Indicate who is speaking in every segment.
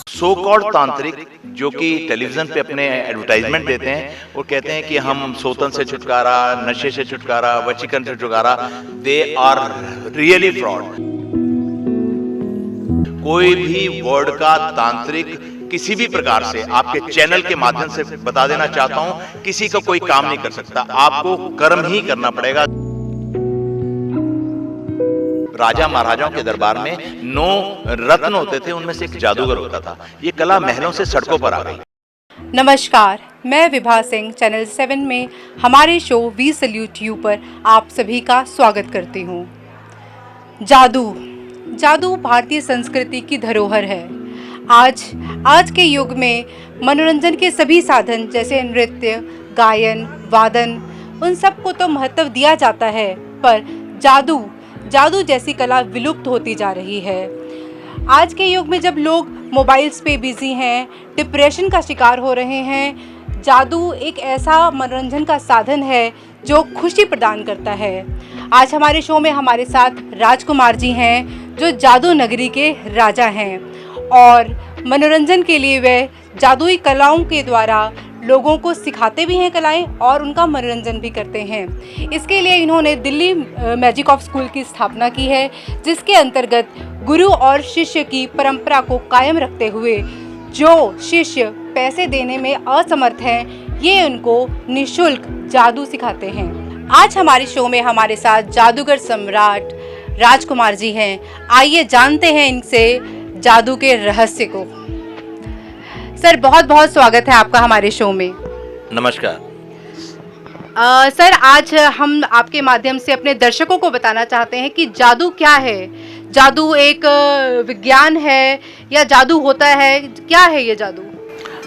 Speaker 1: So called तांत्रिक जो कि टेलीविजन पे अपने एडवर्टाइजमेंट देते हैं और कहते हैं कि हम सोतन से छुटकारा, नशे से छुटकारा, वशीकरण से छुटकारा, दे आर रियली फ्रॉड। कोई भी वर्ड का तांत्रिक किसी भी प्रकार से आपके चैनल के माध्यम से बता देना चाहता हूं, किसी का कोई काम नहीं कर सकता, आपको कर्म ही करना पड़ेगा। राजा महाराजाओं के दरबार में 9 रत्न होते थे, उनमें से एक जादूगर होता था। ये कला महलों से सड़कों पर आ गई।
Speaker 2: नमस्कार, मैं विभा सिंह चैनल 7 में हमारे शो वी सैल्यूट यू पर आप सभी का स्वागत करती हूँ। जादू भारतीय संस्कृति की धरोहर है। आज के युग में मनोरंजन के सभी साधन जैसे नृत्य, गायन, वादन, उन सब को तो महत्व दिया जाता है, पर जादू जैसी कला विलुप्त होती जा रही है। आज के युग में जब लोग मोबाइल्स पे बिजी हैं, डिप्रेशन का शिकार हो रहे हैं, जादू एक ऐसा मनोरंजन का साधन है जो खुशी प्रदान करता है। आज हमारे शो में हमारे साथ राजकुमार जी हैं जो जादू नगरी के राजा हैं और मनोरंजन के लिए वे जादुई कलाओं के द्वारा लोगों को सिखाते भी हैं कलाएं और उनका मनोरंजन भी करते हैं। इसके लिए इन्होंने दिल्ली मैजिक ऑफ स्कूल की स्थापना की है, जिसके अंतर्गत गुरु और शिष्य की परंपरा को कायम रखते हुए जो शिष्य पैसे देने में असमर्थ हैं, ये उनको निःशुल्क जादू सिखाते हैं। आज हमारे शो में हमारे साथ जादूगर सम्राट राजकुमार जी हैं। आइए जानते हैं इनसे जादू के रहस्य को। सर, बहुत बहुत स्वागत है आपका हमारे शो में।
Speaker 1: नमस्कार।
Speaker 2: सर, आज हम आपके माध्यम से अपने दर्शकों को बताना चाहते हैं कि जादू क्या है। जादू एक विज्ञान है या जादू होता है, क्या है ये जादू?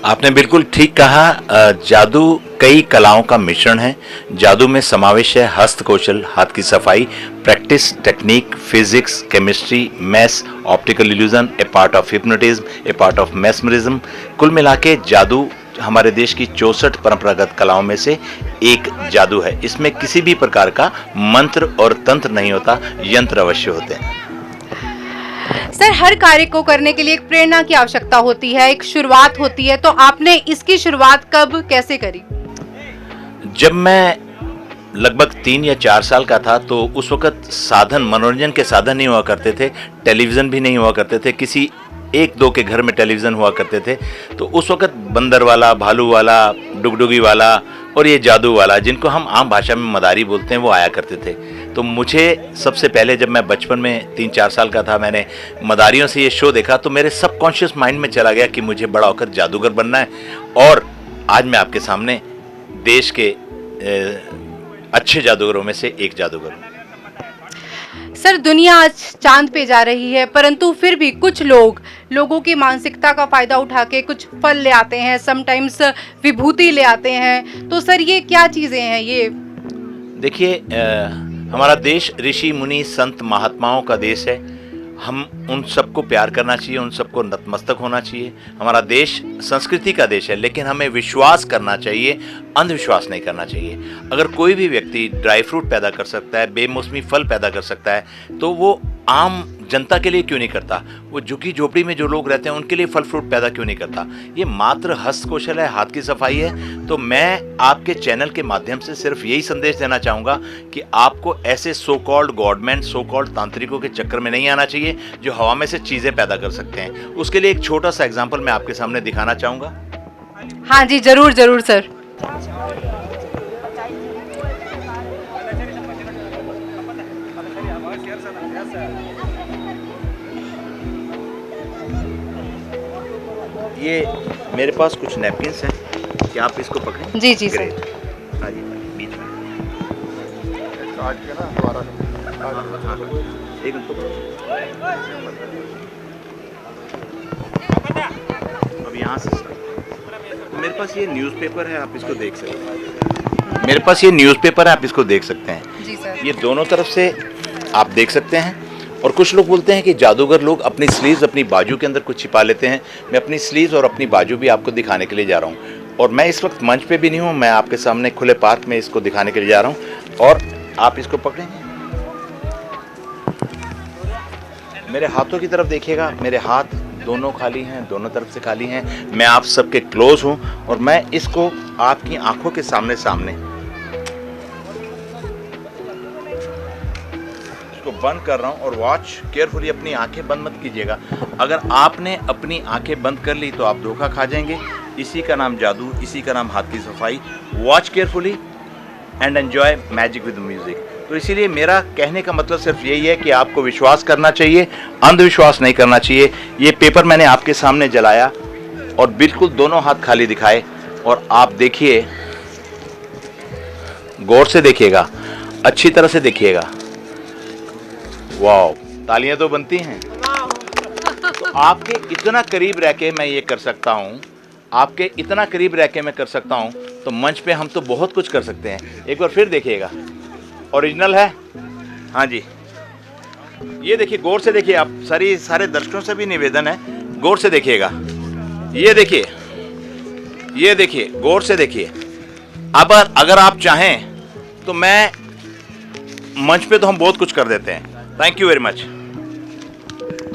Speaker 1: आपने बिल्कुल ठीक कहा। जादू कई कलाओं का मिश्रण है। जादू में समावेश है हस्त कौशल, हाथ की सफाई, practice, technique, physics, chemistry, maths, optical illusion, a part of hypnotism, a part of mesmerism. कुल मिला के जादू हमारे देश की 64 परंपरागत कलाओं में से एक जादू है। इसमें किसी भी प्रकार का मंत्र और तंत्र नहीं होता, यंत्र अवश्य होते हैं।
Speaker 2: सर, हर कार्य को करने के लिए एक प्रेरणा की आवश्यकता होती है, एक शुरुआत होती है, तो आपने इसकी शुरुआत कब कैसे करी?
Speaker 1: जब मैं लगभग 3 या 4 साल का था तो उस वक़्त साधन, मनोरंजन के साधन नहीं हुआ करते थे, टेलीविज़न भी नहीं हुआ करते थे, किसी 1-2 के घर में टेलीविज़न हुआ करते थे। तो उस वक़्त बंदर वाला, भालू वाला, डुगडुगी वाला और ये जादू वाला, जिनको हम आम भाषा में मदारी बोलते हैं, वो आया करते थे। तो मुझे सबसे पहले जब मैं बचपन में 3-4 साल का था, मैंने मदारियों से ये शो देखा तो मेरे सबकॉन्शियस माइंड में चला गया कि मुझे बड़ा होकर जादूगर बनना है। और आज मैं आपके सामने देश के अच्छे जादूगरों में से एक जादूगर हूँ।
Speaker 2: सर, दुनिया आज चांद पे जा रही है, परंतु फिर भी कुछ लोगों की मानसिकता का फायदा उठा के कुछ फल ले आते हैं, समटाइम्स विभूति ले आते हैं। तो सर, ये क्या चीजें हैं ये?
Speaker 1: देखिए, हमारा देश ऋषि मुनि संत महात्माओं का देश है। हम उन सबको प्यार करना चाहिए, उन सबको नतमस्तक होना चाहिए। हमारा देश संस्कृति का देश है, लेकिन हमें विश्वास करना चाहिए, अंधविश्वास नहीं करना चाहिए। अगर कोई भी व्यक्ति ड्राई फ्रूट पैदा कर सकता है, बेमौसमी फल पैदा कर सकता है, तो वो आम जनता के लिए क्यों नहीं करता? वो झुग्गी झोपड़ी में जो लोग रहते हैं उनके लिए फल फ्रूट पैदा क्यों नहीं करता? ये मात्र हस्त कौशल है, हाथ की सफाई है। तो मैं आपके चैनल के माध्यम से सिर्फ यही संदेश देना चाहूँगा कि आपको ऐसे so called godman, so called तांत्रिकों के चक्कर में नहीं आना चाहिए जो हवा में से चीज़ें पैदा कर सकते हैं। उसके लिए एक छोटा सा एग्जाम्पल मैं आपके सामने दिखाना चाहूँगा।
Speaker 2: हाँ जी, जरूर सर।
Speaker 1: ये मेरे पास कुछ नैपकिन्स हैं, क्या आप इसको पकड़ें?
Speaker 2: जी सर।
Speaker 1: हाँ जी, बीच में
Speaker 3: काट के ना दोबारा
Speaker 1: एक मिनट पकड़ो। अब यहाँ से तो मेरे पास ये न्यूज़पेपर है, आप इसको देख सकते हैं। मेरे पास ये न्यूज़पेपर है, आप इसको देख सकते हैं।
Speaker 2: जी सर।
Speaker 1: ये दोनों तरफ से आप देख सकते हैं। और कुछ लोग बोलते हैं कि जादूगर लोग अपनी स्लीव्स अपनी बाजू के अंदर कुछ छिपा लेते हैं। मैं अपनी स्लीव्स और अपनी बाजू भी आपको दिखाने के लिए जा रहा हूँ। और मैं इस वक्त मंच पे भी नहीं हूँ, मैं आपके सामने खुले पार्क में इसको दिखाने के लिए जा रहा हूँ। और आप इसको पकड़ेंगे। मेरे हाथों की तरफ देखिएगा, मेरे हाथ दोनों खाली हैं, दोनों तरफ से खाली हैं। मैं आप सबके क्लोज हूं और मैं इसको आपकी आंखों के सामने सामने इसको बंद कर रहा हूं और वॉच केयरफुली, अपनी आंखें बंद मत कीजिएगा। अगर आपने अपनी आंखें बंद कर ली तो आप धोखा खा जाएंगे। इसी का नाम जादू, इसी का नाम हाथ की सफाई। Watch carefully and enjoy magic with music. तो इसीलिए मेरा कहने का मतलब सिर्फ यही है कि आपको विश्वास करना चाहिए, अंधविश्वास नहीं करना चाहिए। ये पेपर मैंने आपके सामने जलाया और बिल्कुल दोनों हाथ खाली दिखाए और आप देखिए, गौर से देखिएगा, अच्छी तरह से देखिएगा। वाह, तालियां तो बनती हैं। तो आपके इतना करीब रह के मैं ये कर सकता हूँ, आपके इतना करीब रह के मैं कर सकता हूँ, तो मंच पे हम तो बहुत कुछ कर सकते हैं। एक बार फिर देखिएगा, ओरिजिनल है। हाँ जी, ये देखिए, गौर से देखिए आप। सारे दर्शकों से भी निवेदन है, गौर से देखिएगा। ये देखिए, ये देखिए, गौर से देखिए। अब अगर आप चाहें तो मैं मंच पे तो हम बहुत कुछ कर देते हैं। Thank you very much.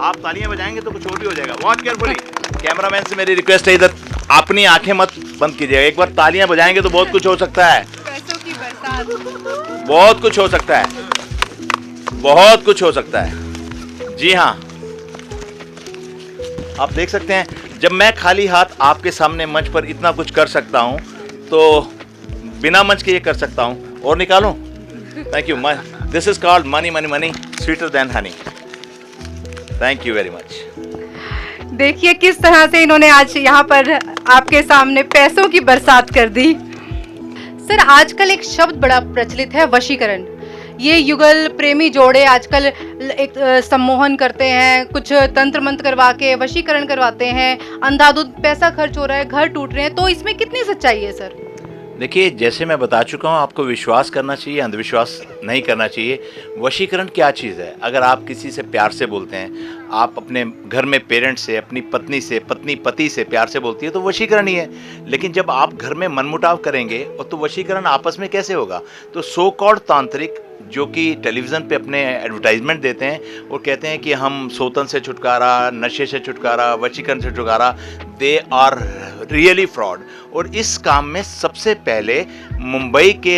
Speaker 1: आप तालियां बजाएंगे तो कुछ और भी हो जाएगा। Watch carefully. कैमरामैन से मेरी रिक्वेस्ट है, इधर अपनी आंखें मत बंद कीजिएगा। एक बार तालियां बजाएंगे तो बहुत कुछ हो सकता है,
Speaker 2: पैसों की बरसात।
Speaker 1: बहुत कुछ हो सकता है, बहुत कुछ हो सकता है। जी हाँ, आप देख सकते हैं, जब मैं खाली हाथ आपके सामने मंच पर इतना कुछ कर सकता हूं, तो बिना मंच के ये कर सकता हूं। और निकालूं? Thank you. This is called money money money, sweeter than Honey. Thank you very much.
Speaker 2: देखिए किस तरह से इन्होंने आज यहाँ पर आपके सामने पैसों की बरसात कर दी। सर, आजकल एक शब्द बड़ा प्रचलित है, वशीकरण। ये युगल प्रेमी जोड़े आजकल एक सम्मोहन करते हैं, कुछ तंत्र मंत्र करवा के वशीकरण करवाते हैं, अंधाधुंध पैसा खर्च हो रहा है, घर टूट रहे हैं। तो इसमें कितनी सच्चाई है सर?
Speaker 1: देखिए, जैसे मैं बता चुका हूँ, आपको विश्वास करना चाहिए, अंधविश्वास नहीं करना चाहिए। वशीकरण क्या चीज़ है? अगर आप किसी से प्यार से बोलते हैं, आप अपने घर में पेरेंट्स से, अपनी पत्नी से, पत्नी पति से प्यार से बोलती है, तो वशीकरण ही है। लेकिन जब आप घर में मनमुटाव करेंगे और तो वशीकरण आपस में कैसे होगा? तो सो कॉल्ड तांत्रिक जो कि टेलीविज़न पे अपने एडवर्टाइजमेंट देते हैं और कहते हैं कि हम सोतन से छुटकारा, नशे से छुटकारा, वशीकरण से छुटकारा, दे आर रियली फ्रॉड। और इस काम में सबसे पहले मुंबई के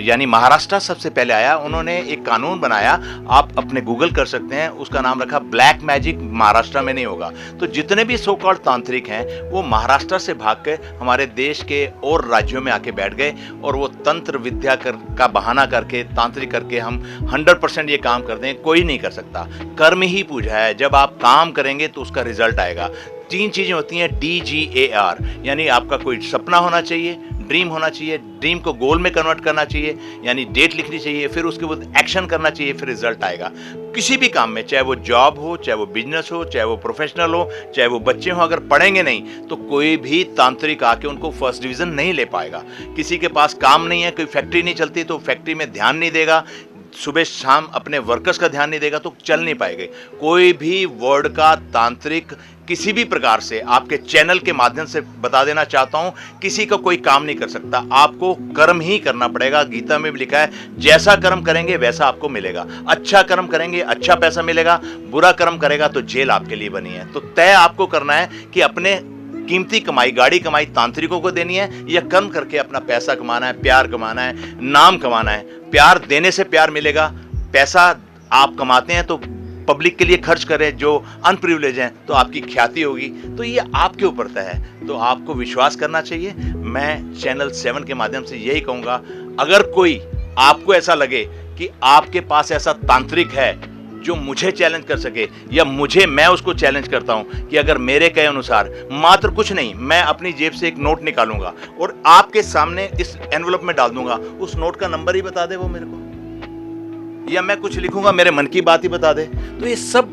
Speaker 1: यानी महाराष्ट्र सबसे पहले आया। उन्होंने एक कानून बनाया, आप अपने गूगल कर सकते हैं, उसका नाम रखा ब्लैक मैजिक। महाराष्ट्र में नहीं होगा। तो जितने भी सो कॉल्ड तांत्रिक हैं वो महाराष्ट्र से भाग के हमारे देश के और राज्यों में आके बैठ गए और वो तंत्र विद्या का बहाना करके, तांत्रिक करके हम 100% ये काम कर दें। कोई नहीं कर सकता। कर्म ही पूजा है, जब आप काम करेंगे तो उसका रिजल्ट आएगा। 3 चीज़ें होती हैं, DGAR, यानी आपका कोई सपना होना चाहिए, ड्रीम होना चाहिए, ड्रीम को गोल में कन्वर्ट करना चाहिए, यानी डेट लिखनी चाहिए, फिर उसके बाद एक्शन करना चाहिए, फिर रिजल्ट आएगा। किसी भी काम में, चाहे वो जॉब हो, चाहे वो बिजनेस हो, चाहे वो प्रोफेशनल हो, चाहे वो बच्चे हो, अगर पढ़ेंगे नहीं तो कोई भी तांत्रिक आके उनको फर्स्ट डिवीज़न नहीं ले पाएगा। किसी के पास काम नहीं है, कोई फैक्ट्री नहीं चलती तो फैक्ट्री में ध्यान नहीं देगा, सुबह शाम अपने वर्कर्स का ध्यान नहीं देगा तो चल नहीं पाएंगे। कोई भी वर्ड का तांत्रिक किसी भी प्रकार से, आपके चैनल के माध्यम से बता देना चाहता हूं, किसी का कोई काम नहीं कर सकता। आपको कर्म ही करना पड़ेगा। गीता में भी लिखा है, जैसा कर्म करेंगे वैसा आपको मिलेगा। अच्छा कर्म करेंगे, अच्छा पैसा मिलेगा। बुरा कर्म करेगा तो जेल आपके लिए बनी है। तो तय आपको करना है कि अपने कीमती कमाई, गाड़ी कमाई तांत्रिकों को देनी है या कर्म करके अपना पैसा कमाना है, प्यार कमाना है, नाम कमाना है। प्यार देने से प्यार मिलेगा। पैसा आप कमाते हैं तो पब्लिक के लिए खर्च करें, जो अनप्रिविलेज हैं, तो आपकी ख्याति होगी। तो ये आपके ऊपर तय है, तो आपको विश्वास करना चाहिए। मैं चैनल 7 के माध्यम से यही कहूँगा, अगर कोई आपको ऐसा लगे कि आपके पास ऐसा तांत्रिक है जो मुझे चैलेंज कर सके या मैं उसको चैलेंज करता हूं कि अगर मेरे कहे अनुसार मात्र कुछ नहीं, मैं अपनी जेब से एक नोट निकालूंगा और आपके सामने इस एनवलप में डाल दूंगा, उस नोट का नंबर ही बता दे वो मेरे को, या मैं कुछ लिखूंगा मेरे मन की बात ही बता दे, तो ये सब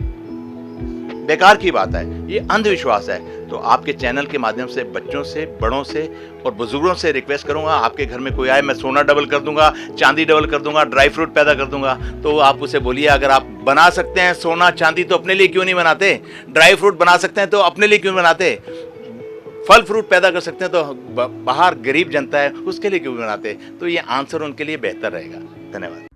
Speaker 1: बेकार की बात है, ये अंधविश्वास है। तो आपके चैनल के माध्यम से बच्चों से, बड़ों से और बुजुर्गों से रिक्वेस्ट करूंगा, आपके घर में कोई आए, मैं सोना डबल कर दूंगा, चांदी डबल कर दूंगा, ड्राई फ्रूट पैदा कर दूंगा। तो आप उसे बोलिए, अगर आप बना सकते हैं सोना चांदी तो अपने लिए क्यों नहीं बनाते? ड्राई फ्रूट बना सकते हैं तो अपने लिए क्यों बनाते? फल फ्रूट पैदा कर सकते हैं तो बाहर गरीब जनता है उसके लिए क्यों बनाते? तो ये आंसर उनके लिए बेहतर रहेगा। धन्यवाद।